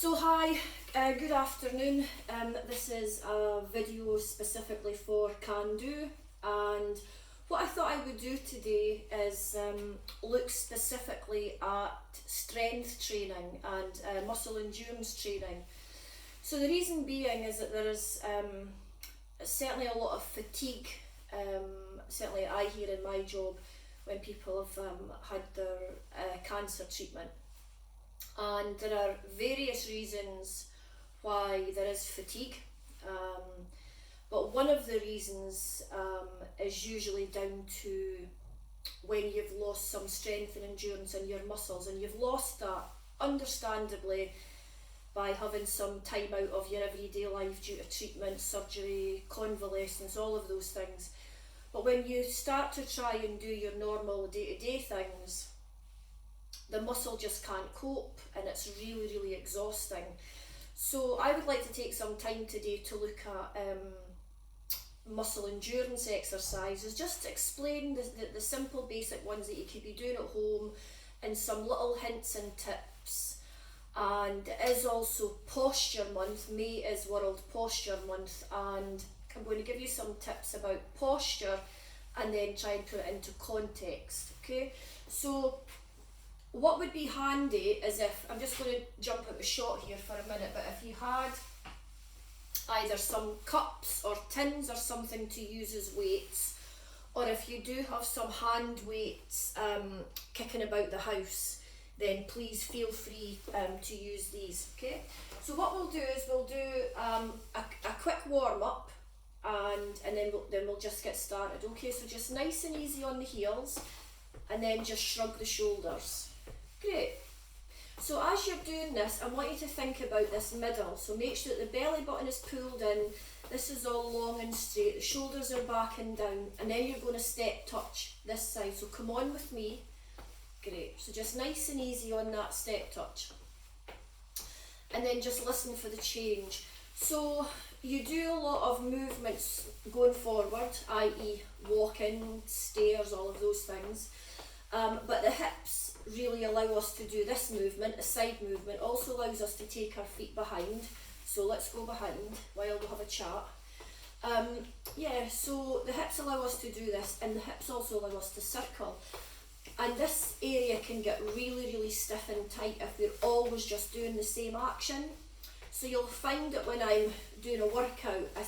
So hi, good afternoon. This is a video specifically for Can Do, and what I thought I would do today is look specifically at strength training and muscle endurance training. So the reason being is that there is certainly a lot of fatigue, certainly I hear in my job when people have had their cancer treatment. And there are various reasons why there is fatigue, but one of the reasons is usually down to when you've lost some strength and endurance in your muscles, and you've lost that understandably by having some time out of your everyday life due to treatment, surgery, convalescence, all of those things. But when you start to try and do your normal day-to-day things, the muscle just can't cope, and it's really exhausting. So I would like to take some time today to look at muscle endurance exercises, just to explain the simple basic ones that you could be doing at home, and some little hints and tips. And it is also Posture Month. May is World Posture Month, and I'm going to give you some tips about posture and then try and put it into context. Okay, so what would be handy is if, I'm just going to jump out the shot here for a minute, but if you had either some cups or tins or something to use as weights, or if you do have some hand weights kicking about the house, then please feel free to use these. Okay, so what we'll do is we'll do a quick warm up, and then we'll just get started. Okay, so just nice and easy on the heels, and then just shrug the shoulders. Great. So as you're doing this, I want you to think about this middle. So make sure that the belly button is pulled in, this is all long and straight, the shoulders are back and down, and then you're going to step touch this side. So come on with me. Great. So just nice and easy on that step touch. And then just listen for the change. So you do a lot of movements going forward, i.e. walking, stairs, all of those things. But the hips really allow us to do this movement. A side movement also allows us to take our feet behind. So let's go behind while we have a chat. So the hips allow us to do this, and the hips also allow us to circle. And this area can get really stiff and tight if we're always just doing the same action. So you'll find that when I'm doing a workout, I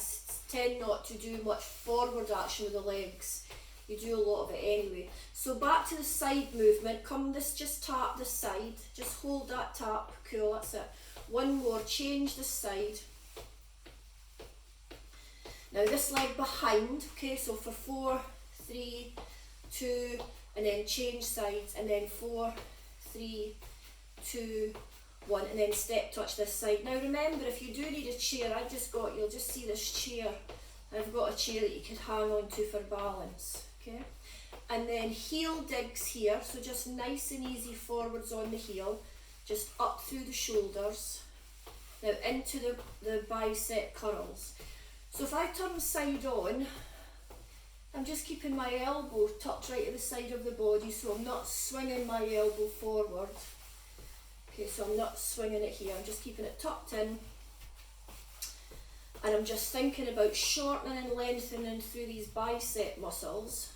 tend not to do much forward action with the legs. You do a lot of it anyway. So back to the side movement. Just tap the side. Just hold that tap. Cool, that's it. One more, change the side. Now this leg behind. Okay, so for 4, 3, 2, and then change sides, and then 4, 3, 2, 1, and then step touch this side. Now remember, if you do need a chair, you'll just see this chair. I've got a chair that you can hang on to for balance. Okay, and then heel digs here, so just nice and easy forwards on the heel, just up through the shoulders, now into the bicep curls. So if I turn side on, I'm just keeping my elbow tucked right at the side of the body, so I'm not swinging my elbow forward. Okay, so I'm not swinging it here, I'm just keeping it tucked in. And I'm just thinking about shortening and lengthening through these bicep muscles,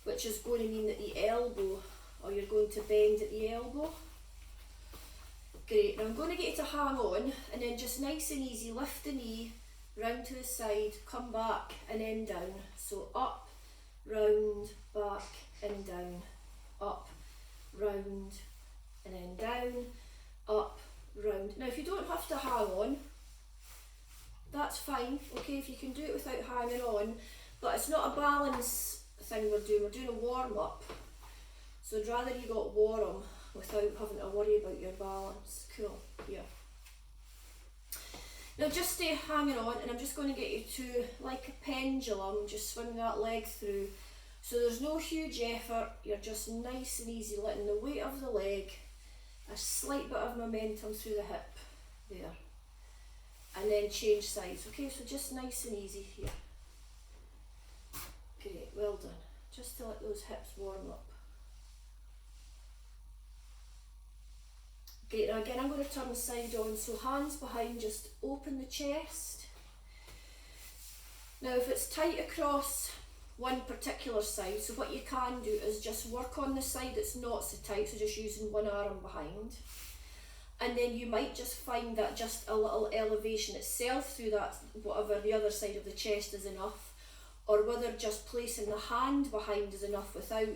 which is going to mean that the elbow, or you're going to bend at the elbow. Great, now I'm going to get you to hang on, and then just nice and easy, lift the knee, round to the side, come back, and then down. So up, round, back, and down. Up, round, and then down, up, round. Now if you don't have to hang on, that's fine, okay, if you can do it without hanging on, but it's not a balance thing we're doing a warm-up. So I'd rather you got warm without having to worry about your balance. Cool, here. Now just stay hanging on, and I'm just going to get you to, like a pendulum, just swing that leg through. So there's no huge effort, you're just nice and easy, letting the weight of the leg, a slight bit of momentum through the hip, there. And then change sides. Okay, so just nice and easy here. Great, well done. Just to let those hips warm up. Great, now again I'm going to turn side on, so hands behind, just open the chest. Now if it's tight across one particular side, so what you can do is just work on the side that's not so tight, so just using one arm behind. And then you might just find that just a little elevation itself through that, whatever the other side of the chest is enough, or whether just placing the hand behind is enough without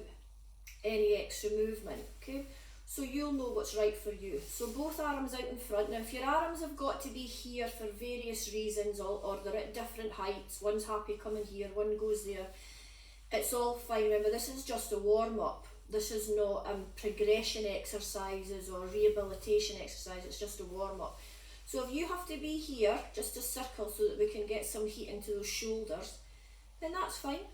any extra movement, okay? So you'll know what's right for you. So both arms out in front. Now if your arms have got to be here for various reasons, or they're at different heights, one's happy coming here, one goes there, it's all fine. Remember, this is just a warm-up. This is not progression exercises or rehabilitation exercise, it's just a warm-up. So if you have to be here, just a circle so that we can get some heat into those shoulders, then that's fine.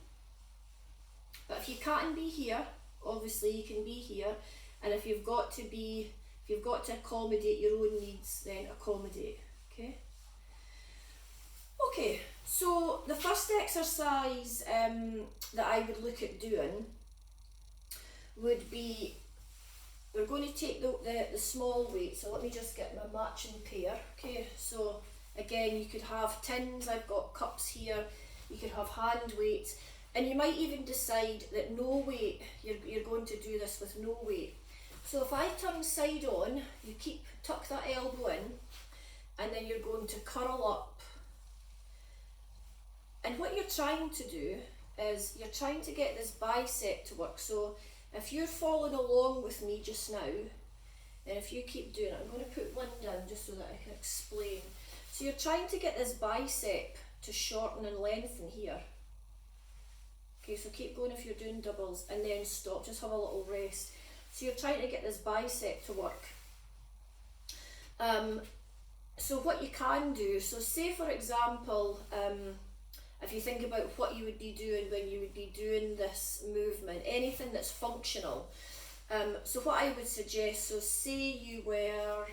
But if you can't be here, obviously you can be here, and if you've got to accommodate your own needs, then accommodate, okay? Okay, so the first exercise that I would look at doing would be, we're going to take the small weight, so let me just get my matching pair, okay? So again, you could have tins, I've got cups here, you could have hand weights, and you might even decide that no weight, you're going to do this with no weight. So if I turn side on, you tuck that elbow in, and then you're going to curl up. And what you're trying to do is you're trying to get this bicep to work. So if you're following along with me just now, and if you keep doing it, I'm going to put one down just so that I can explain. So you're trying to get this bicep to shorten and lengthen here. Okay, so keep going if you're doing doubles, and then stop, just have a little rest. So you're trying to get this bicep to work. So what you can do, so say for example, if you think about what you would be doing when you would be doing this movement, anything that's functional. So what I would suggest, so say you were,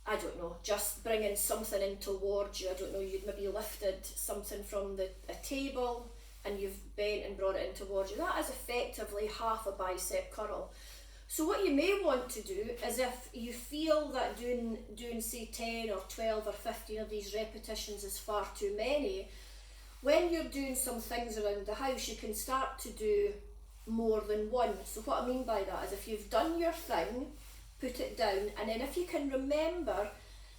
I don't know, just bringing something in towards you. I don't know, you'd maybe lifted something from a table and you've bent and brought it in towards you. That is effectively half a bicep curl. So what you may want to do is, if you feel that doing say 10 or 12 or 15 of these repetitions is far too many, when you're doing some things around the house, you can start to do more than one. So what I mean by that is, if you've done your thing, put it down, and then if you can remember,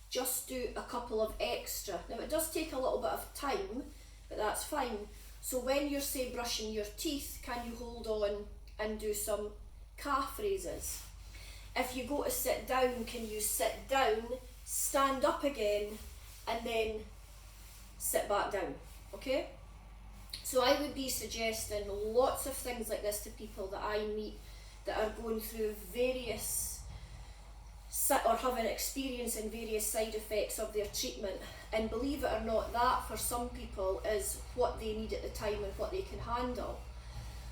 just do a couple of extra. Now it does take a little bit of time, but that's fine. So when you're say brushing your teeth, can you hold on and do some calf raises? If you go to sit down, can you sit down, stand up again, and then sit back down, okay? So I would be suggesting lots of things like this to people that I meet that are going through various or having experience in various side effects of their treatment, and believe it or not, that for some people is what they need at the time and what they can handle.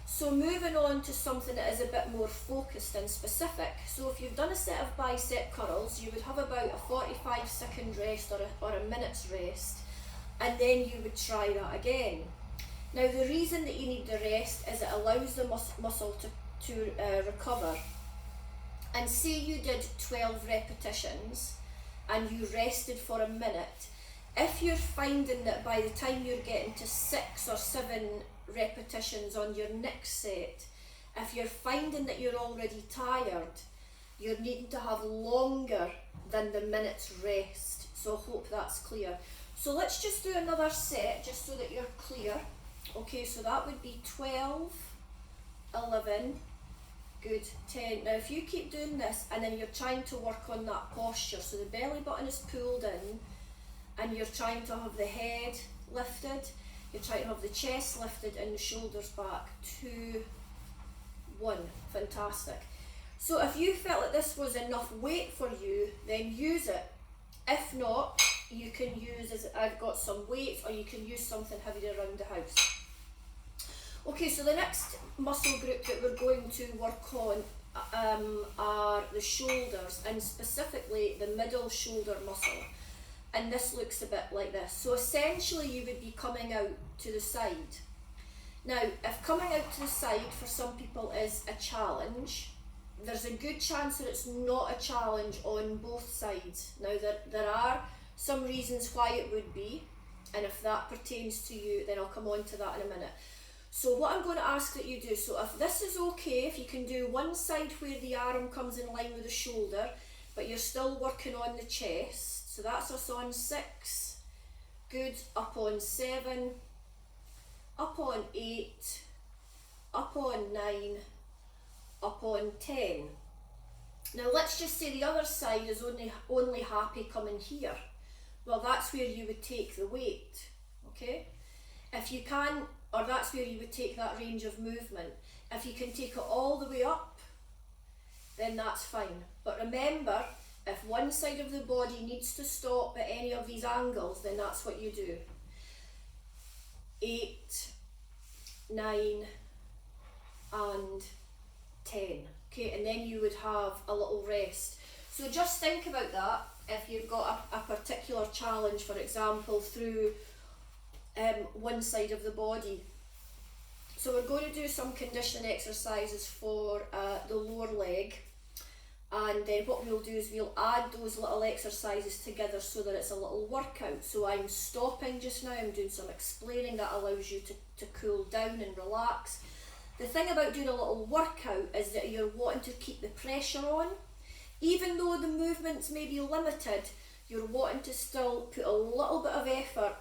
So moving on to something that is a bit more focused and specific. So if you've done a set of bicep curls, you would have about a 45-second rest or a minute's rest, and then you would try that again. Now the reason that you need the rest is it allows the muscle to recover. And say you did 12 repetitions and you rested for a minute, if you're finding that by the time you're getting to 6 or 7 repetitions on your next set, if you're finding that you're already tired, you're needing to have longer than the minute's rest. So I hope that's clear. So let's just do another set just so that you're clear. Okay, so that would be 12, 11, good, 10. Now if you keep doing this and then you're trying to work on that posture, so the belly button is pulled in and you're trying to have the head lifted, you're trying to have the chest lifted and the shoulders back. 2, 1, fantastic. So if you felt that this was enough weight for you, then use it. If not, you can use, as I've got some weights, or you can use something heavy around the house. Okay, so the next muscle group that we're going to work on are the shoulders, and specifically the middle shoulder muscle. And this looks a bit like this. So essentially you would be coming out to the side. Now, if coming out to the side for some people is a challenge, there's a good chance that it's not a challenge on both sides. Now there are some reasons why it would be, and if that pertains to you, then I'll come on to that in a minute. So what I'm going to ask that you do, so if this is okay, if you can do one side where the arm comes in line with the shoulder, but you're still working on the chest, so that's us on 6, good, up on 7, up on 8, up on 9, up on 10. Now let's just say the other side is only happy coming here. Well, that's where you would take the weight, okay? If you can, or that's where you would take that range of movement. If you can take it all the way up, then that's fine. But remember, if one side of the body needs to stop at any of these angles, then that's what you do. 8, 9, and 10. Okay, and then you would have a little rest. So just think about that if you've got a particular challenge, for example, through one side of the body. So we're going to do some conditioning exercises for the lower leg, and then what we'll do is we'll add those little exercises together so that it's a little workout. So I'm stopping just now, I'm doing some explaining that allows you to cool down and relax. The thing about doing a little workout is that you're wanting to keep the pressure on. Even though the movements may be limited, you're wanting to still put a little bit of effort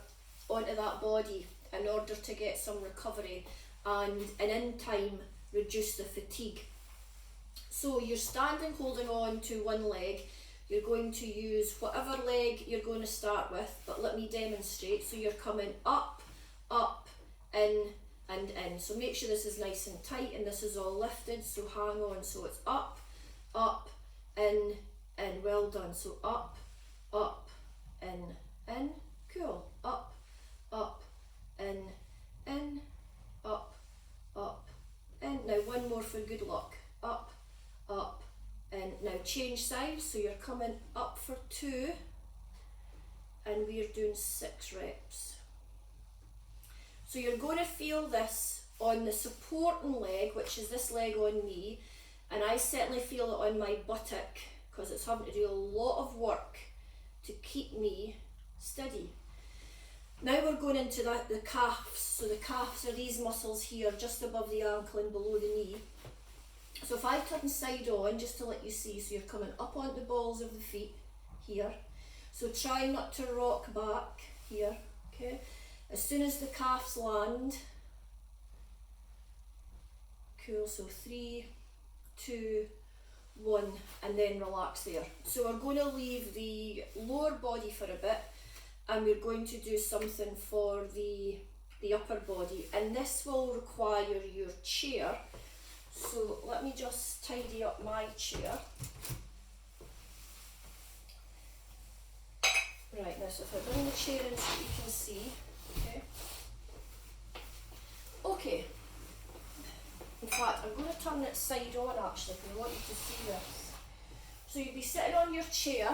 onto that body in order to get some recovery and in time reduce the fatigue. So you're standing holding on to one leg. You're going to use whatever leg you're going to start with, but let me demonstrate. So you're coming up, up, in, and in. So make sure this is nice and tight and this is all lifted, so hang on. So it's up, up, in, well done. So up, in, cool, up, in, up, in. Now one more for good luck, up, in. Now change sides, so you're coming up for 2 and we're doing 6 reps. So you're going to feel this on the supporting leg, which is this leg on me, and I certainly feel it on my buttock because it's having to do a lot of work to keep me steady. Now we're going into the calves. So the calves are these muscles here just above the ankle and below the knee. So if I turn side on, just to let you see, so you're coming up onto the balls of the feet here. So try not to rock back here, okay? As soon as the calves land, cool, so 3, 2, 1, and then relax there. So we're going to leave the lower body for a bit and we're going to do something for the upper body, and this will require your chair. So let me just tidy up my chair. Right, now so if I bring the chair in so you can see, okay. Okay. In fact, I'm going to turn it side on actually because I want you to see this. So you'd be sitting on your chair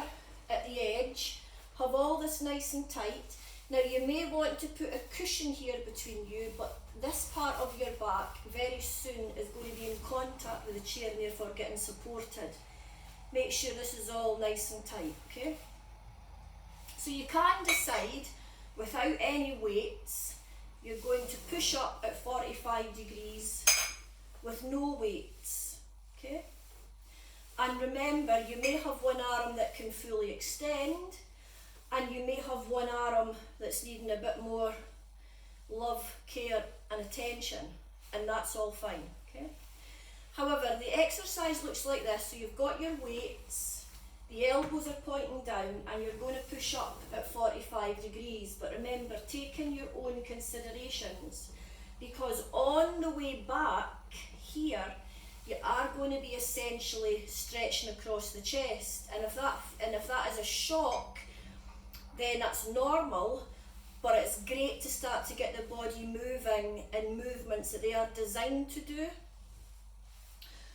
at the edge, have all this nice and tight. Now you may want to put a cushion here between you, but this part of your back very soon is going to be in contact with the chair and therefore getting supported. Make sure this is all nice and tight, okay? So you can decide without any weights, you're going to push up at 45 degrees with no weights, okay? And remember, you may have one arm that can fully extend, and you may have one arm that's needing a bit more love, care and attention, and that's all fine, okay? However, the exercise looks like this. So you've got your weights, the elbows are pointing down, and you're going to push up at 45 degrees. But remember, take in your own considerations, because on the way back here, you are going to be essentially stretching across the chest, and if that is a shock, then that's normal, but it's great to start to get the body moving in movements that they are designed to do.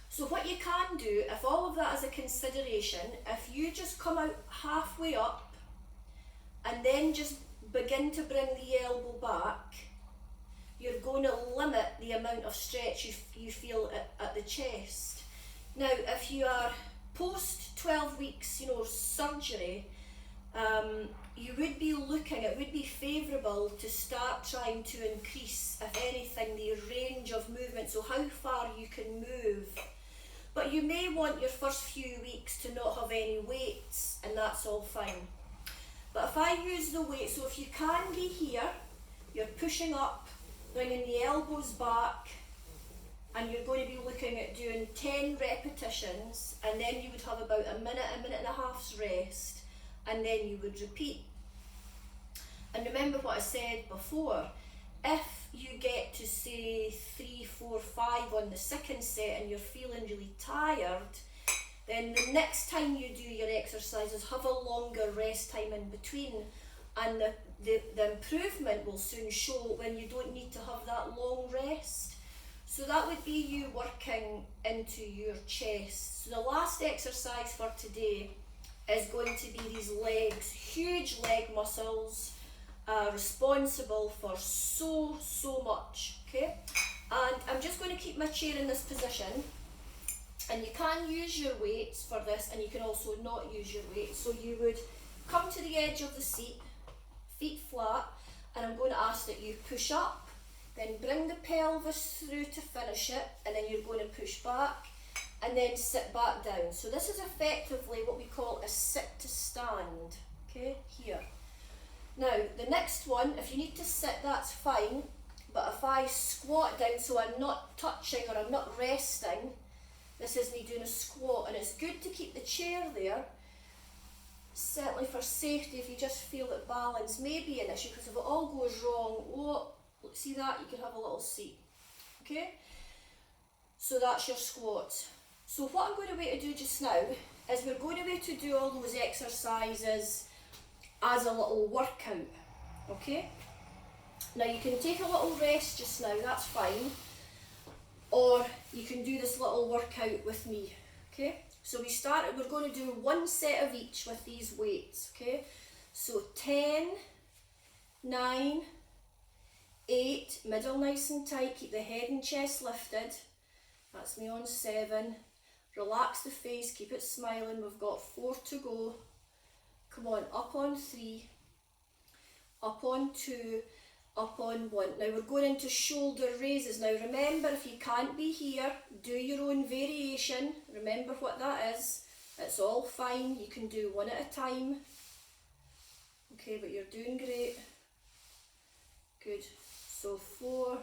So what you can do, if all of that is a consideration, if you just come out halfway up and then just begin to bring the elbow back, you're going to limit the amount of stretch you feel at the chest. Now, if you are post 12 weeks, surgery, you would be looking, it would be favourable to start trying to increase, if anything, the range of movement, so how far you can move. But you may want your first few weeks to not have any weights, and that's all fine. But if I use the weight, so if you can be here, you're pushing up, bringing the elbows back, and you're going to be looking at doing 10 repetitions, and then you would have about a minute and a half's rest, and then you would repeat. And remember what I said before, if you get to say 3, 4, 5 on the second set and you're feeling really tired, then the next time you do your exercises, have a longer rest time in between, and the improvement will soon show when you don't need to have that long rest. So that would be you working into your chest. So the last exercise for today is going to be these legs, huge leg muscles, responsible for so much, okay? And I'm just going to keep my chair in this position, and you can use your weights for this, and you can also not use your weights. So you would come to the edge of the seat, feet flat, and I'm going to ask that you push up, then bring the pelvis through to finish it, and then you're going to push back, and then sit back down. So this is effectively what we call a sit to stand, okay, here. Now, the next one, if you need to sit, that's fine, but if I squat down so I'm not touching or I'm not resting, this is me doing a squat, and it's good to keep the chair there, certainly for safety. If you just feel that balance may be an issue, because if it all goes wrong, see that, you can have a little seat, okay? So that's your squat. So what I'm going to wait to do just now is we're going to wait to do all those exercises as a little workout, okay? Now you can take a little rest just now, that's fine, or you can do this little workout with me, okay? So we're going to do one set of each with these weights, okay? So 10, 9, 8, middle nice and tight, keep the head and chest lifted, that's me on 7, relax the face, keep it smiling, we've got 4 to go. Come on, up on 3, up on 2, up on 1. Now we're going into shoulder raises. Now remember, if you can't be here, do your own variation. Remember what that is. It's all fine. You can do one at a time. Okay, but you're doing great. Good. So 4.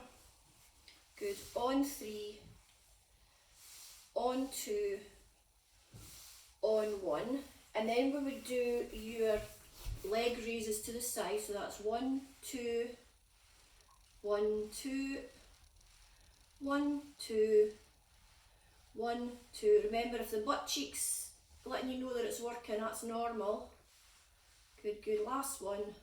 Good. On 3. On 2. On 1. And then we would do your leg raises to the side, so that's 1, 2, 1, 2, 1, 2, 1, 2. Remember, if the butt cheek's letting you know that it's working, that's normal. Good, good. Last one.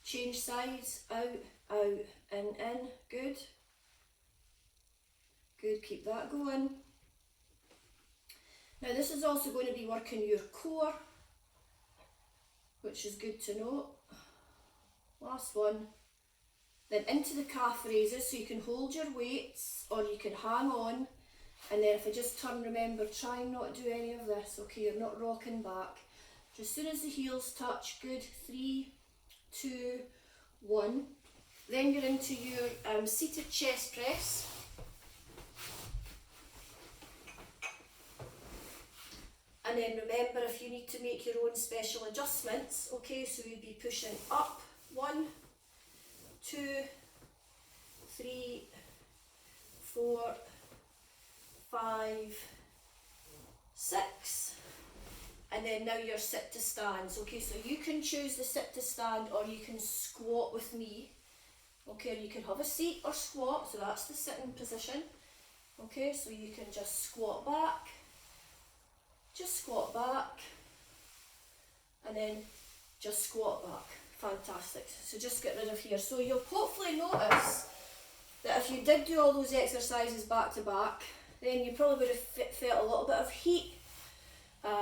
Change sides, out, out, in. Good. Good, keep that going. Now this is also going to be working your core, which is good to know. Last one. Then into the calf raises, so you can hold your weights or you can hang on. And then if I just turn, remember, try not to do any of this, okay? You're not rocking back. Just as soon as the heels touch, good. 3, 2, 1. Then you're into your seated chest press. And then remember, if you need to make your own special adjustments, okay, so you'd be pushing up, 1, 2, 3, 4, 5, 6, and then now you're sit to stands, okay, so you can choose the sit to stand or you can squat with me, okay, or you can have a seat or squat, so that's the sitting position, okay, so you can just squat back, just squat back, and then just squat back. Fantastic. So just get rid of here. So you'll hopefully notice that if you did do all those exercises back to back, then you probably would have felt a little bit of heat,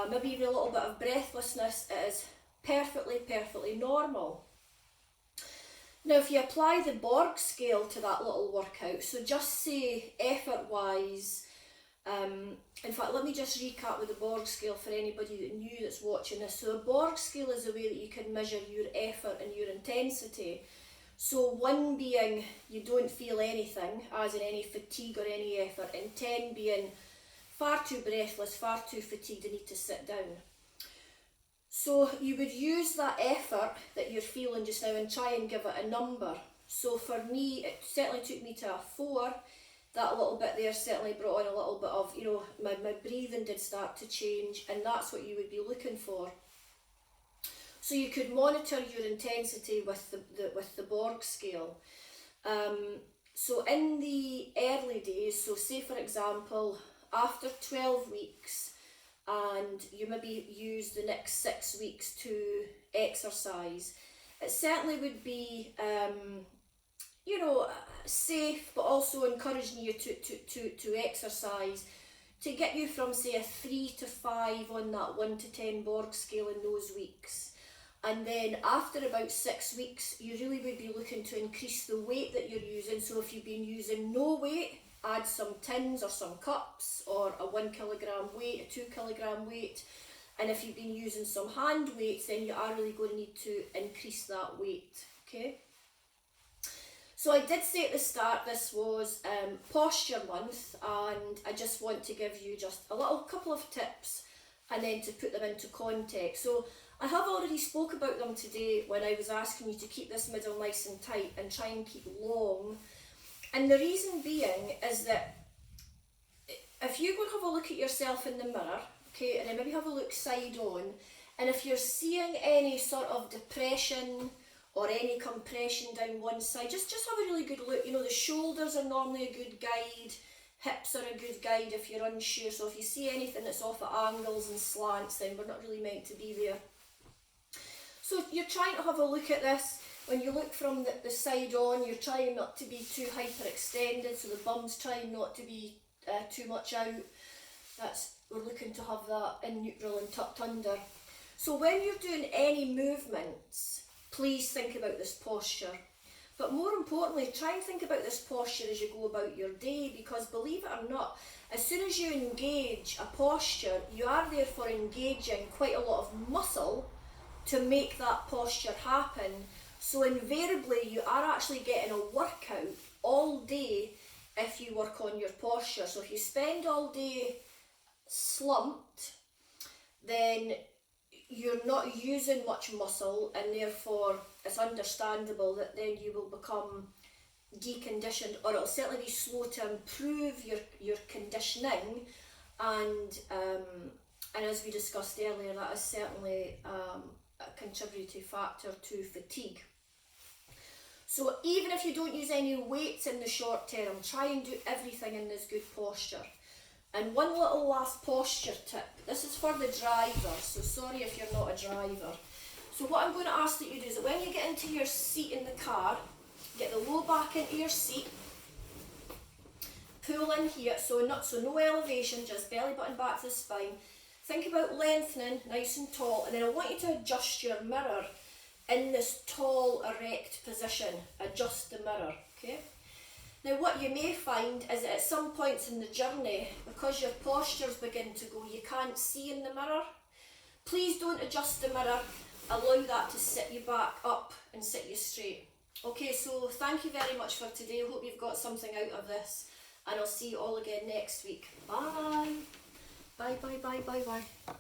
maybe even a little bit of breathlessness. It is perfectly normal. Now if you apply the Borg scale to that little workout, so just say effort wise, In fact, let me just recap with the Borg scale for anybody that new that's watching this. So a Borg scale is a way that you can measure your effort and your intensity. So 1 being you don't feel anything, as in any fatigue or any effort, and 10 being far too breathless, far too fatigued and need to sit down. So you would use that effort that you're feeling just now and try and give it a number. So for me, it certainly took me to a 4. That little bit there certainly brought on a little bit of, my breathing did start to change, and that's what you would be looking for. So you could monitor your intensity with the Borg scale. So in the early days, so say for example, after 12 weeks, and you maybe use the next 6 weeks to exercise, it certainly would be safe, but also encouraging you to exercise to get you from say a 3 to 5 on that 1 to 10 Borg scale in those weeks. And then after about 6 weeks, you really would be looking to increase the weight that you're using. So if you've been using no weight, add some tins or some cups, or a 1 kilogram weight, a 2 kilogram weight. And if you've been using some hand weights, then you are really going to need to increase that weight, okay? So I did say at the start this was posture month, and I just want to give you just a little couple of tips and then to put them into context. So I have already spoke about them today when I was asking you to keep this middle nice and tight and try and keep long. And the reason being is that if you go and have a look at yourself in the mirror, okay, and then maybe have a look side on, and if you're seeing any sort of depression or any compression down one side, just have a really good look. The shoulders are normally a good guide, hips are a good guide if you're unsure. So if you see anything that's off at angles and slants, then we're not really meant to be there. So you're trying to have a look at this. When you look from the side on, you're trying not to be too hyperextended, so the bum's trying not to be too much out. We're looking to have that in neutral and tucked under. So when you're doing any movements, please think about this posture. But more importantly, try and think about this posture as you go about your day, because believe it or not, as soon as you engage a posture, you are therefore engaging quite a lot of muscle to make that posture happen. So invariably you are actually getting a workout all day if you work on your posture. So if you spend all day slumped, then you're not using much muscle, and therefore it's understandable that then you will become deconditioned, or it'll certainly be slow to improve your conditioning, and as we discussed earlier, that is certainly a contributory factor to fatigue. So even if you don't use any weights in the short term, try and do everything in this good posture. And one little last posture tip, this is for the driver, so sorry if you're not a driver. So what I'm going to ask that you do is that when you get into your seat in the car, get the low back into your seat, pull in here, so no elevation, just belly button back to the spine. Think about lengthening, nice and tall, and then I want you to adjust your mirror in this tall, erect position. Adjust the mirror, okay? Now what you may find is that at some points in the journey, because your postures begin to go, you can't see in the mirror. Please don't adjust the mirror, allow that to sit you back up and sit you straight. Okay, so thank you very much for today. I hope you've got something out of this, and I'll see you all again next week. Bye. Bye, bye, bye, bye, bye.